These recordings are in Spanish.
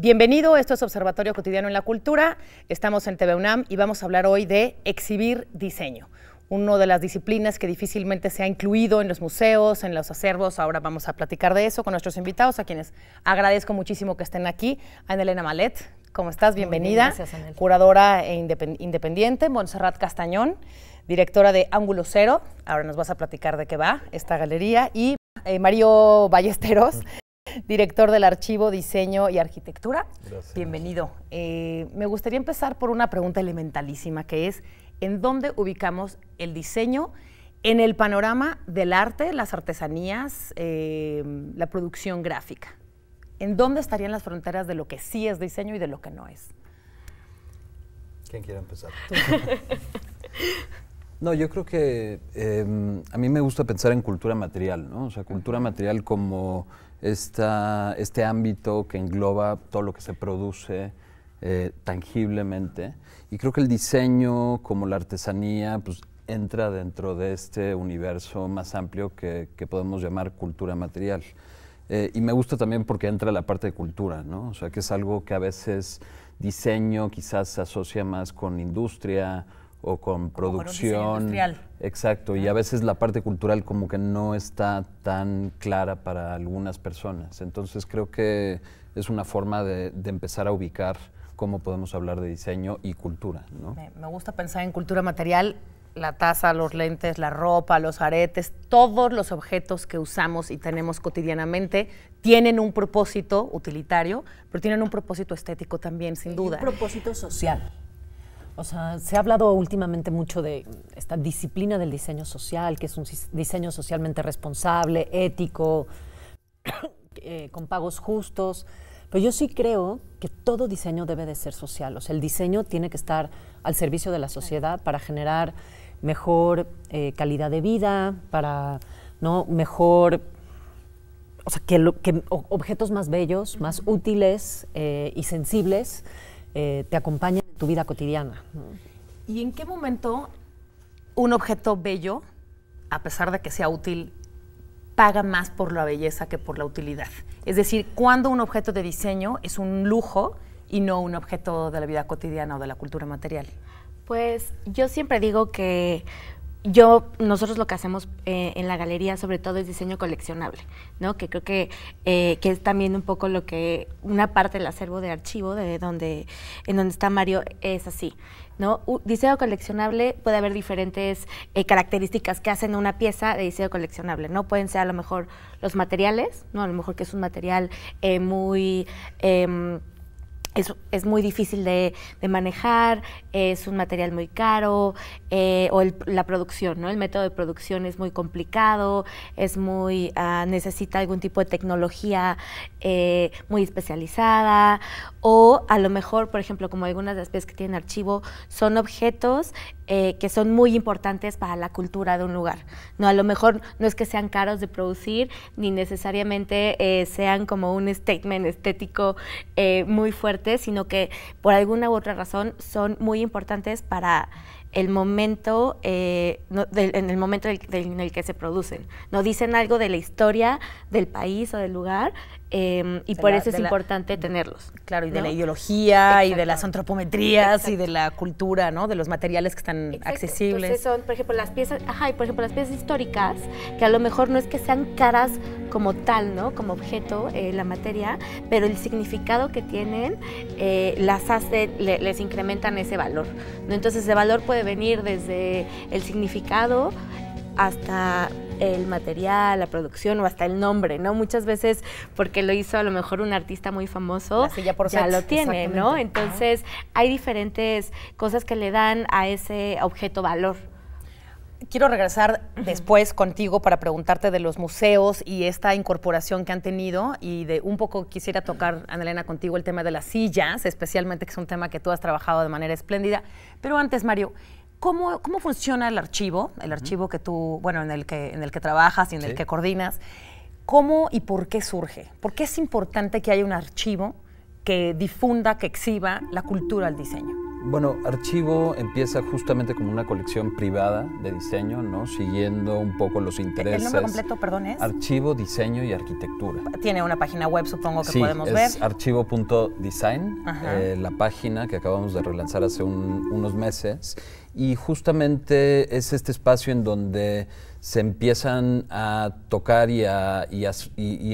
Bienvenido, esto es Observatorio Cotidiano en la Cultura, estamos en TV UNAM y vamos a hablar hoy de exhibir diseño, una de las disciplinas que difícilmente se ha incluido en los museos, en los acervos. Ahora vamos a platicar de eso con nuestros invitados, a quienes agradezco muchísimo que estén aquí. Ana Elena Malet, ¿cómo estás? Bienvenida. Gracias, Anel. Curadora e independiente. Montserrat Castañón, directora de Ángulo Cero. Ahora nos vas a platicar de qué va esta galería. Y Mario Ballesteros, director del Archivo Diseño y Arquitectura. Gracias. Bienvenido. Me gustaría empezar por una pregunta elementalísima, que es: ¿en dónde ubicamos el diseño en el panorama del arte, las artesanías, la producción gráfica? ¿En dónde estarían las fronteras de lo que sí es diseño y de lo que no es? ¿Quién quiere empezar? No, yo creo que a mí me gusta pensar en cultura material, ¿no? O sea, cultura material como este ámbito que engloba todo lo que se produce tangiblemente. Y creo que el diseño, como la artesanía, pues entra dentro de este universo más amplio que podemos llamar cultura material. Y me gusta también porque entra la parte de cultura, ¿no? O sea, que es algo que a veces diseño quizás se asocia más con industria o con producción. Con un diseño industrial. Exacto, y a veces la parte cultural como que no está tan clara para algunas personas. Entonces creo que es una forma de empezar a ubicar cómo podemos hablar de diseño y cultura, ¿no? Me gusta pensar en cultura material, la taza, los lentes, la ropa, los aretes, todos los objetos que usamos y tenemos cotidianamente tienen un propósito utilitario, pero tienen un propósito estético también, sin duda. Un propósito social. O sea, se ha hablado últimamente mucho de esta disciplina del diseño social, que es un diseño socialmente responsable, ético, con pagos justos. Pero yo sí creo que todo diseño debe de ser social. O sea, el diseño tiene que estar al servicio de la sociedad para generar mejor calidad de vida, para mejor, o sea, que objetos más bellos, más útiles y sensibles te acompañen en tu vida cotidiana, ¿no? ¿Y en qué momento un objeto bello, a pesar de que sea útil, paga más por la belleza que por la utilidad? Es decir, ¿cuándo un objeto de diseño es un lujo y no un objeto de la vida cotidiana o de la cultura material? Pues yo siempre digo que nosotros lo que hacemos en la galería sobre todo es diseño coleccionable, ¿no? Que creo que es también un poco lo que una parte del acervo de archivo en donde está Mario es así, ¿no? Diseño coleccionable puede haber diferentes características que hacen una pieza de diseño coleccionable, ¿no? Pueden ser a lo mejor los materiales, ¿no? A lo mejor que es un material muy es muy difícil de manejar, es un material muy caro, o la producción, ¿no? El método de producción es muy complicado, es muy necesita algún tipo de tecnología muy especializada, o a lo mejor, por ejemplo, como algunas de las piezas que tienen archivo, son objetos que son muy importantes para la cultura de un lugar, ¿no? A lo mejor no es que sean caros de producir, ni necesariamente sean como un statement estético muy fuerte, sino que por alguna u otra razón son muy importantes para el momento, en el momento en el que se producen, ¿no? Dicen algo de la historia del país o del lugar, y por eso es importante tenerlos. Claro, y de ¿no? la ideología. Exacto. Y de las antropometrías. Exacto. Y de la cultura, ¿no? De los materiales que están Exacto. accesibles. Entonces son, por ejemplo, las piezas, las piezas históricas, que a lo mejor no es que sean caras como tal, ¿no? Como objeto, la materia, pero el significado que tienen les incrementan ese valor, ¿no? Entonces ese valor puede venir desde el significado hasta el material, la producción o hasta el nombre, ¿no? Muchas veces porque lo hizo a lo mejor un artista muy famoso, La silla por ya set, lo tiene, ¿no? Entonces hay diferentes cosas que le dan a ese objeto valor. Quiero regresar después contigo para preguntarte de los museos y esta incorporación que han tenido, y de un poco quisiera tocar, Ana Elena, contigo el tema de las sillas, especialmente, que es un tema que tú has trabajado de manera espléndida. Pero antes, Mario, ¿cómo funciona el archivo que tú, bueno, en el que trabajas y en el que coordinas? ¿Cómo y por qué surge? ¿Por qué es importante que haya un archivo que difunda, que exhiba la cultura del diseño? Bueno, Archivo empieza justamente como una colección privada de diseño, ¿no? Siguiendo un poco los intereses. ¿El nombre completo, perdón, es? Archivo, Diseño y Arquitectura. Tiene una página web, supongo que Sí, podemos ver. es archivo.design, Ajá. la página que acabamos de relanzar hace unos meses. Y justamente es este espacio en donde se empiezan a tocar y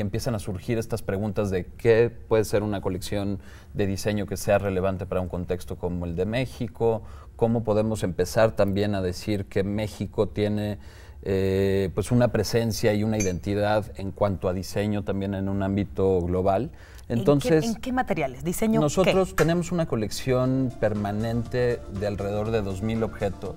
empiezan a surgir estas preguntas de qué puede ser una colección de diseño que sea relevante para un contexto como el de México, cómo podemos empezar también a decir que México tiene pues una presencia y una identidad en cuanto a diseño también en un ámbito global. Entonces, ¿En qué materiales? ¿Diseño nosotros tenemos una colección permanente de alrededor de 2,000 objetos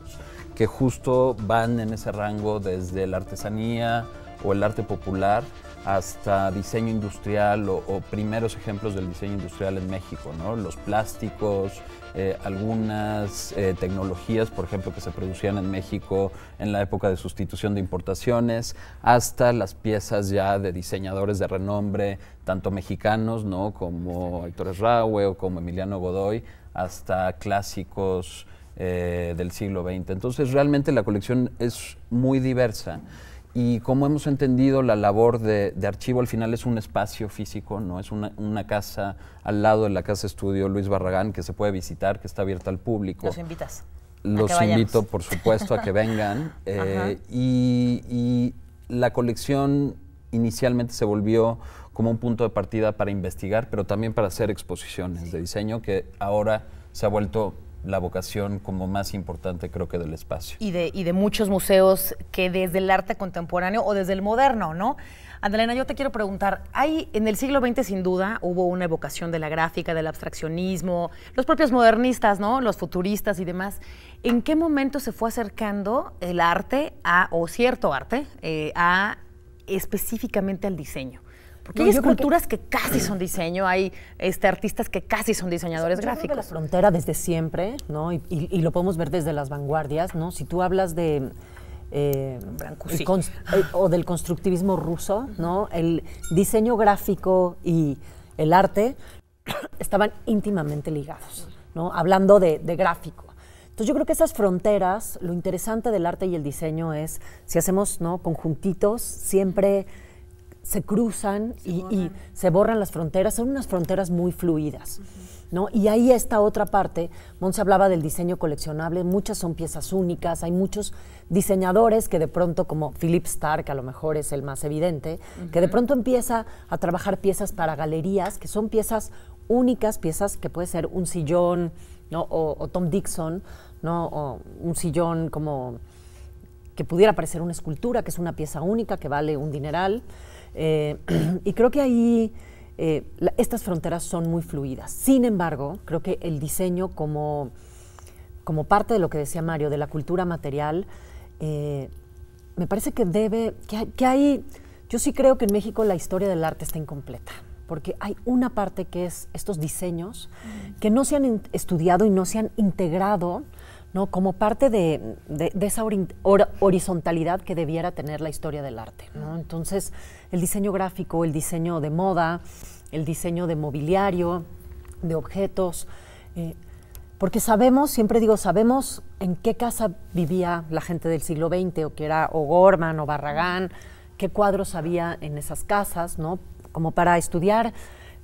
que justo van en ese rango desde la artesanía o el arte popular hasta diseño industrial o primeros ejemplos del diseño industrial en México, ¿no? Los plásticos, algunas tecnologías, por ejemplo, que se producían en México en la época de sustitución de importaciones, hasta las piezas ya de diseñadores de renombre, tanto mexicanos, ¿no? Como Héctor Esraue o como Emiliano Godoy, hasta clásicos del siglo XX. Entonces, realmente la colección es muy diversa. Y como hemos entendido, la labor de Archivo al final es un espacio físico, ¿no? Es una casa al lado de la Casa Estudio Luis Barragán que se puede visitar, que está abierta al público. ¿Los invitas? Los invito, por supuesto, a que vengan. Y la colección inicialmente se volvió como un punto de partida para investigar, pero también para hacer exposiciones de diseño, que ahora se ha vuelto la vocación como más importante, creo que, del espacio. Y de muchos museos que desde el arte contemporáneo o desde el moderno, ¿no? Andalena, yo te quiero preguntar, en el siglo XX sin duda hubo una evocación de la gráfica, del abstraccionismo, los propios modernistas, ¿no? Los futuristas y demás. ¿En qué momento se fue acercando el arte o cierto arte específicamente al diseño? Porque hay esculturas que casi son diseño, hay artistas que casi son diseñadores gráficos. Creo que la frontera desde siempre, ¿no? Y lo podemos ver desde las vanguardias, ¿no? Si tú hablas de o del constructivismo ruso, ¿no? El diseño gráfico y el arte estaban íntimamente ligados, ¿no? Hablando de gráfico. Entonces yo creo que esas fronteras, lo interesante del arte y el diseño es, si hacemos, ¿no? Conjuntitos, siempre se cruzan y se borran las fronteras, son unas fronteras muy fluidas, ¿no? Y ahí está otra parte, Montse hablaba del diseño coleccionable, muchas son piezas únicas, hay muchos diseñadores que de pronto, como Philippe Starck, a lo mejor es el más evidente, que de pronto empieza a trabajar piezas para galerías, que son piezas únicas, piezas que puede ser un sillón, ¿no? O Tom Dixon, ¿no? O un sillón como que pudiera parecer una escultura, que es una pieza única, que vale un dineral. Y creo que ahí estas fronteras son muy fluidas. Sin embargo, creo que el diseño como parte de lo que decía Mario, de la cultura material, me parece que hay, yo sí creo que en México la historia del arte está incompleta, porque hay una parte que es estos diseños que no se han estudiado y no se han integrado, ¿no? Como parte de esa horizontalidad que debiera tener la historia del arte, ¿no? Entonces, el diseño gráfico, el diseño de moda, el diseño de mobiliario, de objetos, porque siempre digo, sabemos en qué casa vivía la gente del siglo XX, o que era O'Gorman o Barragán, qué cuadros había en esas casas, ¿no? Como para estudiar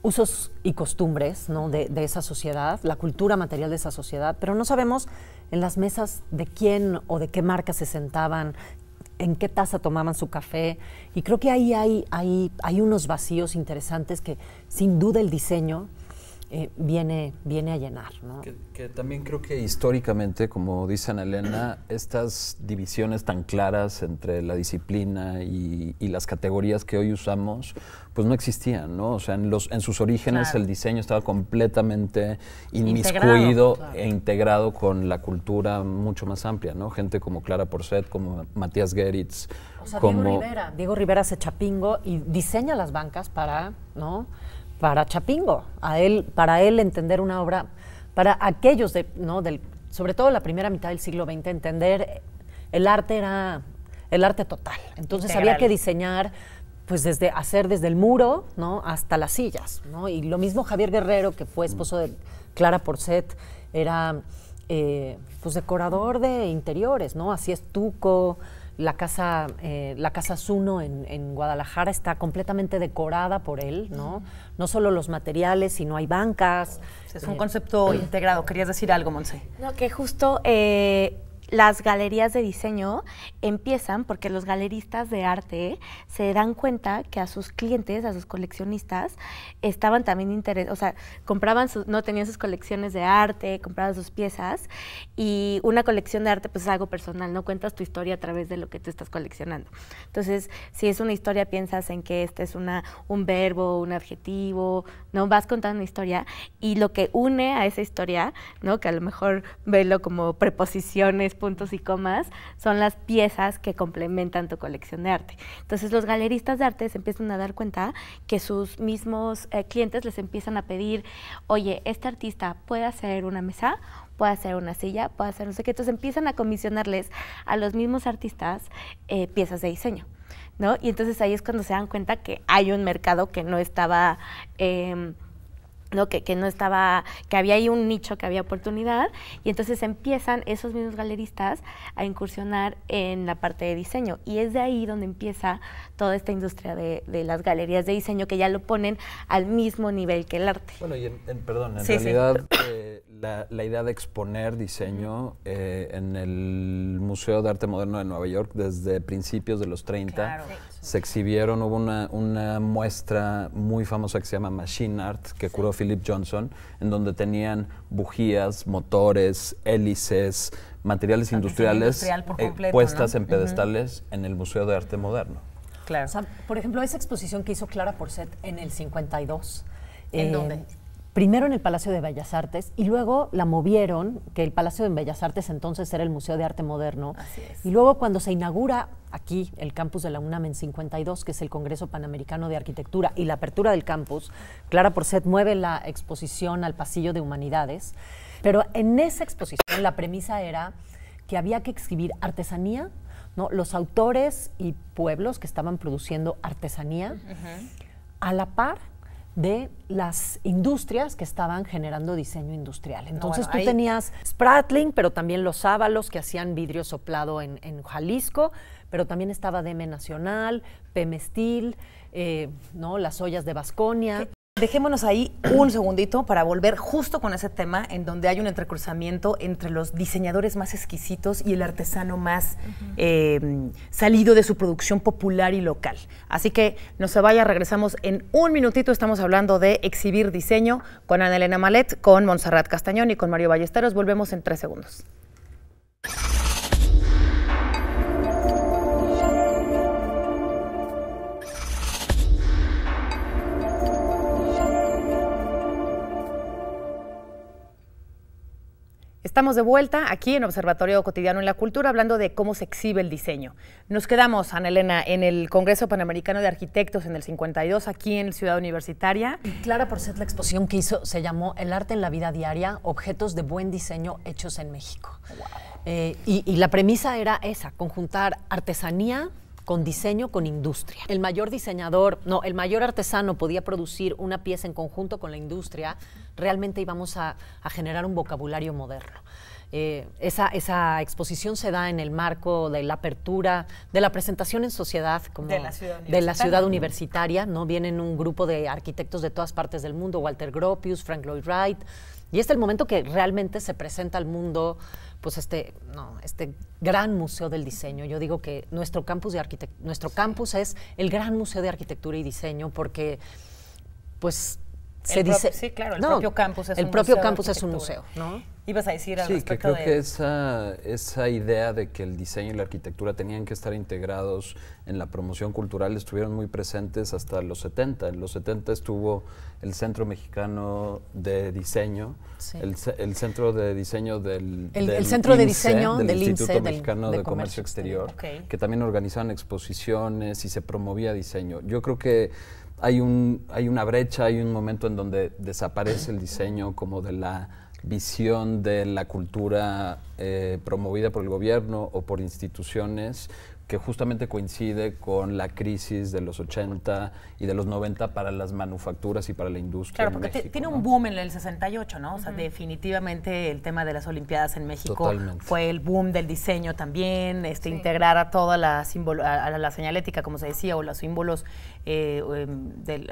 usos y costumbres, ¿no? de esa sociedad, la cultura material de esa sociedad, pero no sabemos en las mesas de quién o de qué marca se sentaban, en qué taza tomaban su café, y creo que ahí hay unos vacíos interesantes que sin duda el diseño viene a llenar, ¿no? Que también creo que históricamente, como dice Ana Elena, estas divisiones tan claras entre la disciplina y las categorías que hoy usamos, pues no existían, ¿no? O sea, en sus orígenes, claro, el diseño estaba completamente inmiscuido e integrado con la cultura mucho más amplia, ¿no? Gente como Clara Porcet, como Matías Geritz, o sea, Diego Rivera hace Chapingo y diseña las bancas para Chapingo, para él entender una obra, para aquellos sobre todo la primera mitad del siglo XX, entender el arte era el arte total. Entonces había que diseñar, pues hacer desde el muro, ¿no? Hasta las sillas, ¿no? Y lo mismo Javier Guerrero, que fue esposo de Clara Porcet, era pues decorador de interiores, ¿no? Así es Tuco, la casa Zuno en Guadalajara está completamente decorada por él, ¿no? No solo los materiales, sino hay bancas. Es un concepto integrado. ¿Querías decir algo, Monse? No, que justo las galerías de diseño empiezan porque los galeristas de arte se dan cuenta que a sus clientes, a sus coleccionistas, estaban también interesados, o sea, tenían sus colecciones de arte, compraban sus piezas, y una colección de arte pues es algo personal, ¿no? Cuentas tu historia a través de lo que tú estás coleccionando. Entonces, si es una historia, piensas en que este es un verbo, un adjetivo, ¿no? Vas contando una historia, y lo que une a esa historia, ¿no? Que a lo mejor velo como preposiciones, puntos y comas, son las piezas que complementan tu colección de arte. Entonces los galeristas de arte se empiezan a dar cuenta que sus mismos clientes les empiezan a pedir, oye, este artista puede hacer una mesa, puede hacer una silla, puede hacer no sé qué. Entonces empiezan a comisionarles a los mismos artistas piezas de diseño, ¿no? Y entonces ahí es cuando se dan cuenta que hay un mercado que no estaba... ¿no? Que había ahí un nicho, que había oportunidad, y entonces empiezan esos mismos galeristas a incursionar en la parte de diseño, y es de ahí donde empieza toda esta industria de las galerías de diseño, que ya lo ponen al mismo nivel que el arte. Bueno, y en realidad la idea de exponer diseño en el Museo de Arte Moderno de Nueva York desde principios de los 30, claro, se exhibieron, hubo una muestra muy famosa que se llama Machine Art, que curó Philip Johnson, en donde tenían bujías, motores, hélices, materiales industriales completo, puestas, ¿no?, en pedestales en el Museo de Arte Moderno. Claro. O sea, por ejemplo, esa exposición que hizo Clara Porcet en el 52. ¿En dónde? Primero en el Palacio de Bellas Artes, y luego la movieron, que el Palacio de Bellas Artes entonces era el Museo de Arte Moderno. Así es. Y luego cuando se inaugura aquí el campus de la UNAM en 52, que es el Congreso Panamericano de Arquitectura, y la apertura del campus, Clara Porcet mueve la exposición al Pasillo de Humanidades. Pero en esa exposición la premisa era que había que exhibir artesanía, ¿no? Los autores y pueblos que estaban produciendo artesanía a la par de las industrias que estaban generando diseño industrial. Entonces tú tenías Spratling, pero también los Ábalos, que hacían vidrio soplado en Jalisco, pero también estaba DM Nacional, Pemestil, ¿no? Las ollas de Baskonia. Dejémonos ahí un segundito para volver justo con ese tema en donde hay un entrecruzamiento entre los diseñadores más exquisitos y el artesano más salido de su producción popular y local. Así que no se vaya, regresamos en un minutito. Estamos hablando de exhibir diseño con Ana Elena Malet, con Montserrat Castañón y con Mario Ballesteros. Volvemos en 3 segundos. Estamos de vuelta aquí en Observatorio Cotidiano en la Cultura, hablando de cómo se exhibe el diseño. Nos quedamos, Ana Elena, en el Congreso Panamericano de Arquitectos en el 52, aquí en Ciudad Universitaria. Y Clara Porcet, la exposición que hizo se llamó El arte en la vida diaria, objetos de buen diseño hechos en México. Wow. Y la premisa era esa, conjuntar artesanía con diseño, con industria. El mayor artesano podía producir una pieza en conjunto con la industria. Realmente íbamos a generar un vocabulario moderno. Esa exposición se da en el marco de la apertura, de la presentación en sociedad como de la ciudad universitaria, ¿no? Vienen un grupo de arquitectos de todas partes del mundo, Walter Gropius, Frank Lloyd Wright, y es el momento que realmente se presenta al mundo pues este gran museo del diseño. Yo digo que nuestro campus es el gran museo de arquitectura y diseño, porque pues se dice... Sí, claro, el propio campus es un museo. El propio campus es un museo, ¿no? Ibas a decir al respecto. Sí, que creo que esa idea de que el diseño y la arquitectura tenían que estar integrados en la promoción cultural estuvieron muy presentes hasta los 70. En los 70 estuvo el Centro Mexicano de Diseño, sí, el Centro de Diseño del Instituto Mexicano de Comercio Exterior, que también organizaban exposiciones y se promovía diseño. Yo creo que hay una brecha, hay un momento en donde desaparece el diseño como de la visión de la cultura promovida por el gobierno o por instituciones que justamente coincide con la crisis de los 80 y de los 90 para las manufacturas y para la industria. Claro, en porque México, tiene ¿no? un boom en el 68, ¿no? O sea, definitivamente el tema de las Olimpiadas en México Totalmente. fue el boom del diseño también, integrar a toda la, a la señalética, como se decía, o los símbolos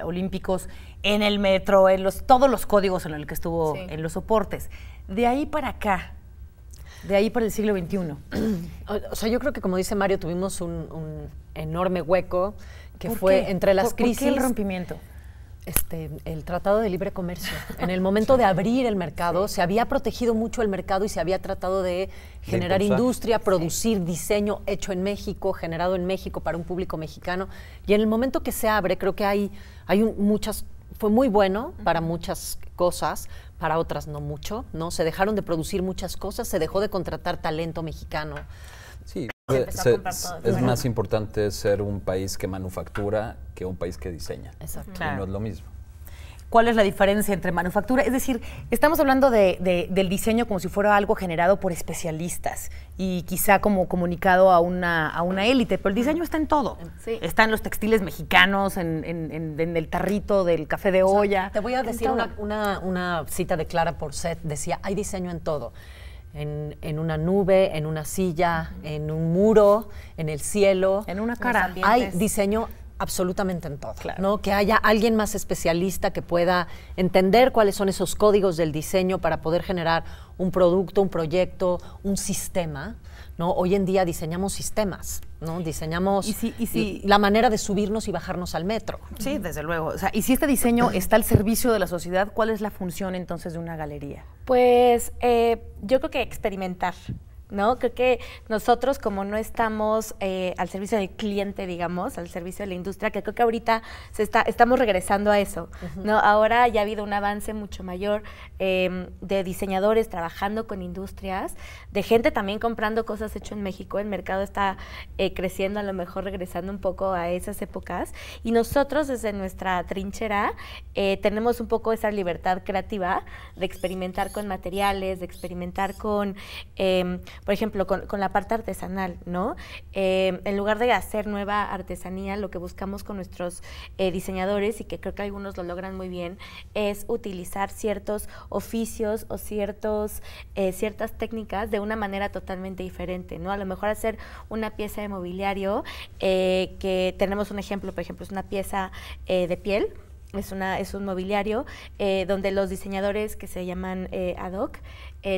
olímpicos en el metro, en todos los códigos en los que estuvo en los soportes. De ahí para acá, de ahí para el siglo XXI. O sea, yo creo que, como dice Mario, tuvimos un enorme hueco que ¿Por fue qué? entre las crisis. ¿Por qué el rompimiento? El Tratado de Libre Comercio. En el momento de abrir el mercado, se había protegido mucho el mercado y se había tratado de generar industria, producir diseño hecho en México, generado en México para un público mexicano. Y en el momento que se abre, creo que fue muy bueno para muchas cosas, para otras no mucho, ¿no? Se dejaron de producir muchas cosas, se dejó de contratar talento mexicano. Sí, es más importante ser un país que manufactura que un país que diseña. Exacto. Y no es lo mismo. ¿Cuál es la diferencia entre manufactura? Es decir, estamos hablando del diseño como si fuera algo generado por especialistas y quizá como comunicado a una élite, pero el diseño está en todo. Sí. Está en los textiles mexicanos, en el tarrito del café de olla. Te voy a decir todo. una cita de Clara Porcet, decía, hay diseño en todo. En una nube, en una silla, en un muro, en el cielo. En una cara. Hay diseño absolutamente en todo, Claro. ¿no? Que haya alguien más especialista que pueda entender cuáles son esos códigos del diseño para poder generar un producto, un proyecto, un sistema, ¿no? Hoy en día diseñamos sistemas, ¿no? Diseñamos la manera de subirnos y bajarnos al metro. Sí, desde luego. O sea, y si este diseño está al servicio de la sociedad, ¿cuál es la función entonces de una galería? Pues yo creo que experimentar, ¿no? Creo que nosotros, como no estamos al servicio del cliente, digamos, al servicio de la industria, que creo que ahorita estamos regresando a eso, ¿no? Ahora ya ha habido un avance mucho mayor de diseñadores trabajando con industrias, de gente también comprando cosas hechas en México. El mercado está creciendo, a lo mejor regresando un poco a esas épocas, y nosotros desde nuestra trinchera tenemos un poco esa libertad creativa de experimentar con materiales, de experimentar con por ejemplo, con la parte artesanal, ¿no? En lugar de hacer nueva artesanía, lo que buscamos con nuestros diseñadores, y que creo que algunos lo logran muy bien, es utilizar ciertos oficios o ciertas técnicas de una manera totalmente diferente, ¿no? A lo mejor hacer una pieza de mobiliario, que tenemos un ejemplo, por ejemplo, es una pieza de piel. Es un mobiliario donde los diseñadores, que se llaman ad hoc,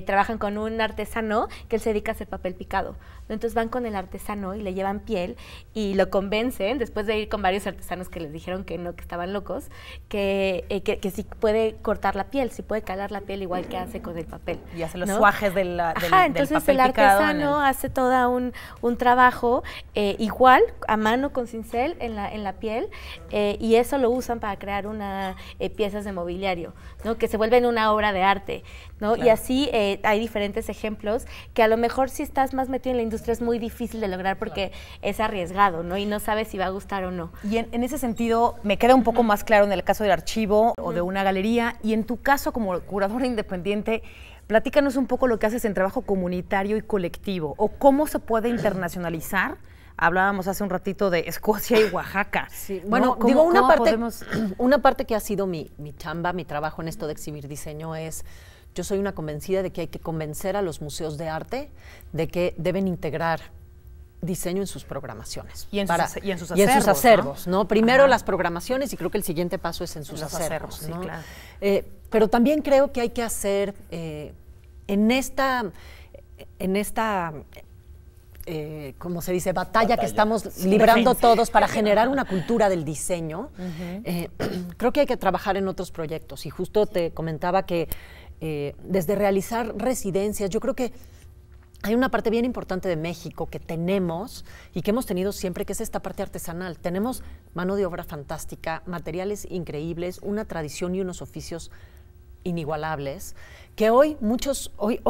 trabajan con un artesano que él se dedica a hacer papel picado, ¿no? Entonces van con el artesano y le llevan piel y lo convencen, después de ir con varios artesanos que les dijeron que no, que estaban locos, que sí puede cortar la piel, sí puede calar la piel igual que hace con el papel. Y hace los ¿no? suajes del entonces papel el picado artesano hace todo un trabajo igual, a mano, con cincel en la piel, y eso lo usan para crear piezas de mobiliario, ¿no? Que se vuelven una obra de arte, ¿no? Claro. Y así hay diferentes ejemplos que a lo mejor si estás más metido en la industria es muy difícil de lograr porque es arriesgado, ¿no? Y no sabes si va a gustar o no. Y en ese sentido, me queda un poco más claro en el caso del archivo o de una galería, y en tu caso como curadora independiente, platícanos un poco lo que haces en trabajo comunitario y colectivo, o cómo se puede internacionalizar. Hablábamos hace un ratito de Escocia y Oaxaca. Sí. ¿no? Bueno, ¿Cómo- digo, cómo podemos- una parte que ha sido mi chamba, mi trabajo en esto de exhibir diseño es, yo soy una convencida de que hay que convencer a los museos de arte de que deben integrar diseño en sus programaciones. Y en sus y en sus acervos, acervos, ¿no? Primero Ajá. las programaciones, y creo que el siguiente paso es en sus los acervos, acervos, sí, ¿no? claro. Pero también creo que hay que hacer en esta como se dice, batalla que estamos librando todos para generar una cultura del diseño, creo que hay que trabajar en otros proyectos. Y justo te comentaba que desde realizar residencias, yo creo que hay una parte bien importante de México que tenemos y que hemos tenido siempre, que es esta parte artesanal. Tenemos mano de obra fantástica, materiales increíbles, una tradición y unos oficios inigualables, que hoy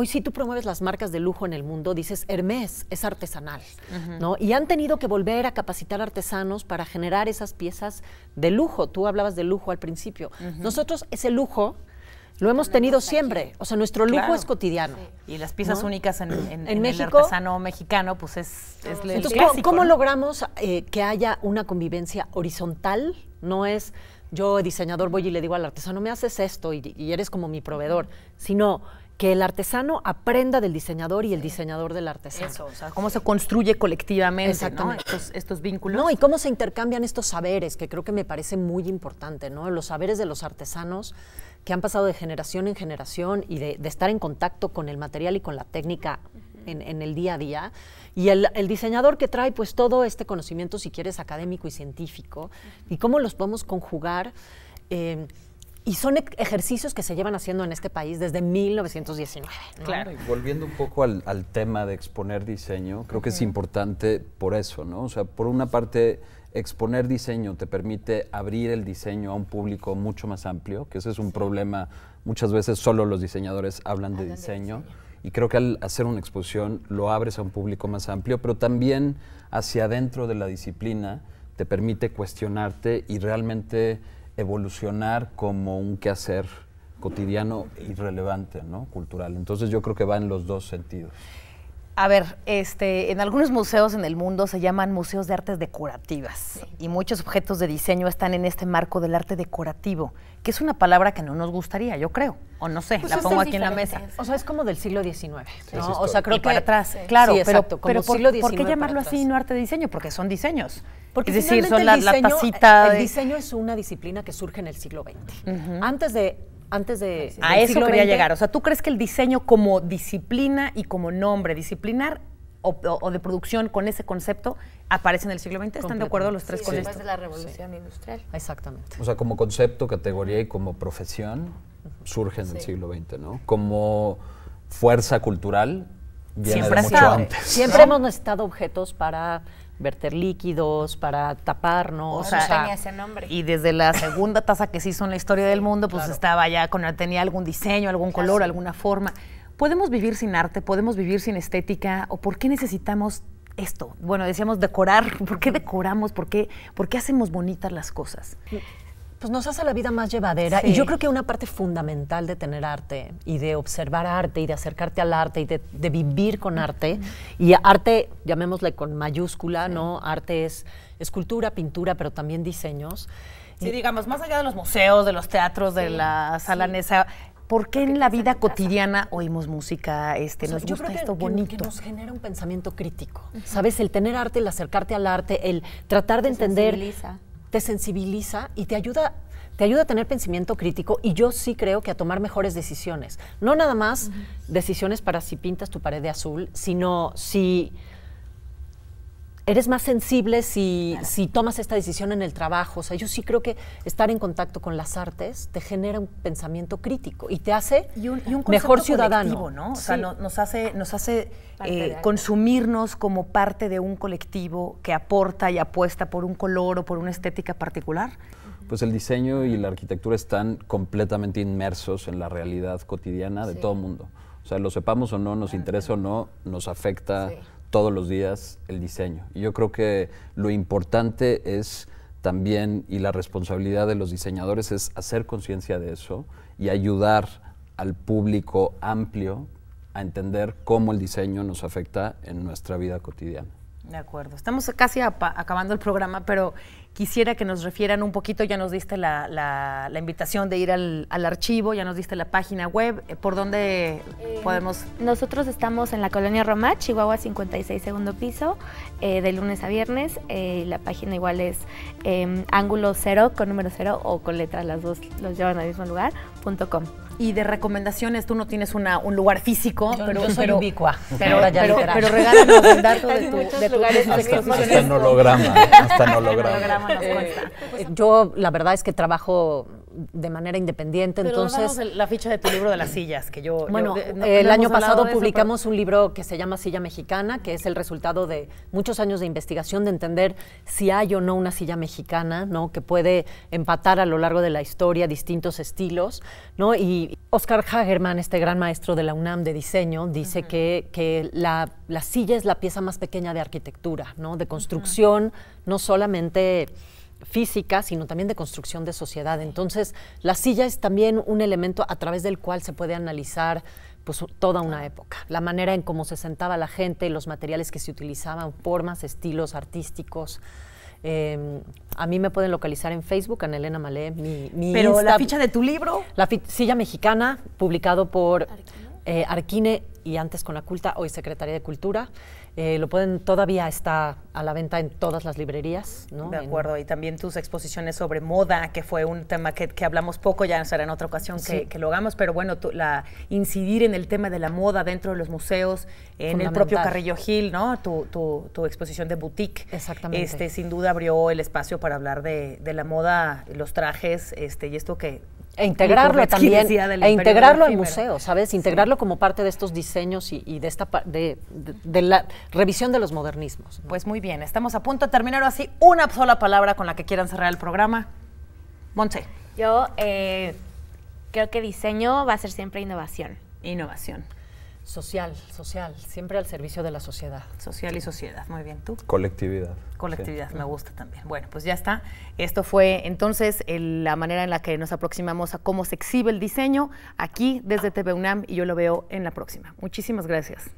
si tú promueves las marcas de lujo en el mundo, dices Hermès es artesanal, ¿no? Y han tenido que volver a capacitar artesanos para generar esas piezas de lujo. Tú hablabas de lujo al principio. Nosotros ese lujo lo hemos tenido siempre. O sea, nuestro lujo Claro. es cotidiano. Y las piezas únicas en el México, artesano mexicano, pues es el Entonces, clásico, ¿cómo ¿no? logramos que haya una convivencia horizontal? No es yo, diseñador, voy y le digo al artesano, me haces esto y eres como mi proveedor, sino que el artesano aprenda del diseñador y el diseñador del artesano. Eso, o sea, cómo se construye colectivamente, ¿no? Exactamente. Estos vínculos. No, y cómo se intercambian estos saberes, que creo que me parece muy importante, ¿no? Los saberes de los artesanos que han pasado de generación en generación y de estar en contacto con el material y con la técnica en el día a día. Y el diseñador que trae pues todo este conocimiento, si quieres, académico y científico, y cómo los podemos conjugar. Y son ejercicios que se llevan haciendo en este país desde 1919. ¿no? Claro. Y volviendo un poco al tema de exponer diseño, creo que es importante por eso, ¿no? O sea, por una parte, exponer diseño te permite abrir el diseño a un público mucho más amplio, que ese es un problema, muchas veces solo los diseñadores hablan de diseño, y creo que al hacer una exposición lo abres a un público más amplio, pero también hacia adentro de la disciplina te permite cuestionarte y realmente evolucionar como un quehacer cotidiano y relevante, ¿no? Cultural. Entonces yo creo que va en los dos sentidos. A ver, en algunos museos en el mundo se llaman museos de artes decorativas y muchos objetos de diseño están en este marco del arte decorativo, que es una palabra que no nos gustaría, yo creo, o no sé, Pues la esto pongo es aquí en la diferente. mesa. O sea, es como del siglo XIX, ¿no? Sí, O sea, creo Y que para atrás, claro, sí, pero, exacto, como pero siglo ¿por qué XIX llamarlo para así y atrás. no arte de diseño? Porque son diseños. Porque es decir, son finalmente la tacita el de... diseño es una disciplina que surge en el siglo XX. Antes de A del eso siglo quería XX, llegar. O sea, ¿tú crees que el diseño como disciplina y como nombre disciplinar o de producción con ese concepto aparece en el siglo XX? ¿Están de acuerdo los tres Sí, con después esto? de la revolución industrial. Exactamente. O sea, como concepto, categoría y como profesión surge en el siglo XX, ¿no? Como fuerza cultural viene Siempre de ha mucho estado. antes. Siempre hemos necesitado objetos para verter líquidos, para taparnos. O sea, tenía ese nombre. Y desde la segunda taza que se hizo en la historia del mundo, pues estaba ya tenía algún diseño, algún color, alguna forma. ¿Podemos vivir sin arte? ¿Podemos vivir sin estética? ¿O por qué necesitamos esto? Bueno, decíamos decorar. ¿Por qué decoramos? ¿Por qué hacemos bonitas las cosas? Pues nos hace la vida más llevadera. Sí. Y yo creo que una parte fundamental de tener arte y de observar arte y de acercarte al arte y de vivir con arte, y arte, llamémosle con mayúscula, ¿no? Arte es escultura, pintura, pero también diseños. Sí, digamos, más allá de los museos, de los teatros, de la sala Nesa, ¿por qué en la vida cotidiana oímos música? O sea, Nos yo gusta creo esto que bonito. nos genera un pensamiento crítico. ¿Sabes? El tener arte, el acercarte al arte, el tratar de entender. sensibiliza. Te sensibiliza y te ayuda a tener pensamiento crítico, y yo sí creo que a tomar mejores decisiones. No nada más decisiones para si pintas tu pared de azul, sino si eres más sensible si tomas esta decisión en el trabajo. O sea, yo sí creo que estar en contacto con las artes te genera un pensamiento crítico y te hace Y un concepto mejor ciudadano. colectivo, ¿no? O sea, Sí. nos hace Parte de algo. consumirnos como parte de un colectivo que aporta y apuesta por un color o por una estética particular. Pues el diseño y la arquitectura están completamente inmersos en la realidad cotidiana de todo el mundo. O sea, lo sepamos o no, nos interesa o no, nos afecta todos los días el diseño. Y yo creo que lo importante es también, y la responsabilidad de los diseñadores es hacer conciencia de eso y ayudar al público amplio a entender cómo el diseño nos afecta en nuestra vida cotidiana. De acuerdo. Estamos casi acabando el programa, pero quisiera que nos refieran un poquito. Ya nos diste la invitación de ir al archivo, ya nos diste la página web. ¿Por dónde podemos...? Nosotros estamos en la Colonia Roma, Chihuahua 56, segundo piso, de lunes a viernes. La página igual es ángulo 0 con número 0 o con letras, las dos los llevan al mismo lugar, .com. Y de recomendaciones, tú no tienes un lugar físico, Yo soy ubicua. pero literal. regálanos el dato de tu lugares Hasta en holograma, hasta en holograma. nos cuesta. Yo la verdad es que trabajo de manera independiente, Pero entonces... danos la ficha de tu libro de las sillas, que yo... Bueno, no el hemos año hablado pasado de eso, publicamos un libro que se llama Silla Mexicana, que es el resultado de muchos años de investigación, de entender si hay o no una silla mexicana, ¿no? Que puede empatar a lo largo de la historia distintos estilos, ¿no? Y Oscar Hagerman, este gran maestro de la UNAM de diseño, dice que la silla es la pieza más pequeña de arquitectura, ¿no? De construcción, no solamente física, sino también de construcción de sociedad. Entonces, la silla es también un elemento a través del cual se puede analizar pues toda una época, la manera en cómo se sentaba la gente, los materiales que se utilizaban, formas, estilos artísticos. A mí me pueden localizar en Facebook, Ana Elena Malé, mi Pero Insta, la ficha de tu libro. La Silla Mexicana, publicado por Arquine y antes con la Culta, hoy Secretaría de Cultura. Todavía está a la venta en todas las librerías, ¿no? De acuerdo, y también tus exposiciones sobre moda, que fue un tema que hablamos poco, ya será en otra ocasión que lo hagamos, pero bueno, incidir en el tema de la moda dentro de los museos, en el propio Carrillo Gil, ¿no? Tu exposición de boutique. Exactamente. Sin duda abrió el espacio para hablar de la moda, los trajes, y esto que... E integrarlo también, integrarlo al museo, ¿sabes? Integrarlo como parte de estos diseños y de esta de la revisión de los modernismos, ¿no? Pues muy bien, estamos a punto de terminar así. Una sola palabra con la que quieran cerrar el programa. Montse. Yo creo que diseño va a ser siempre innovación. Innovación. Social, siempre al servicio de la sociedad. Social y sociedad, muy bien. ¿Tú? Colectividad. Colectividad, sí. Me gusta también. Bueno, pues ya está. Esto fue entonces la manera en la que nos aproximamos a cómo se exhibe el diseño aquí desde TV UNAM y yo lo veo en la próxima. Muchísimas gracias.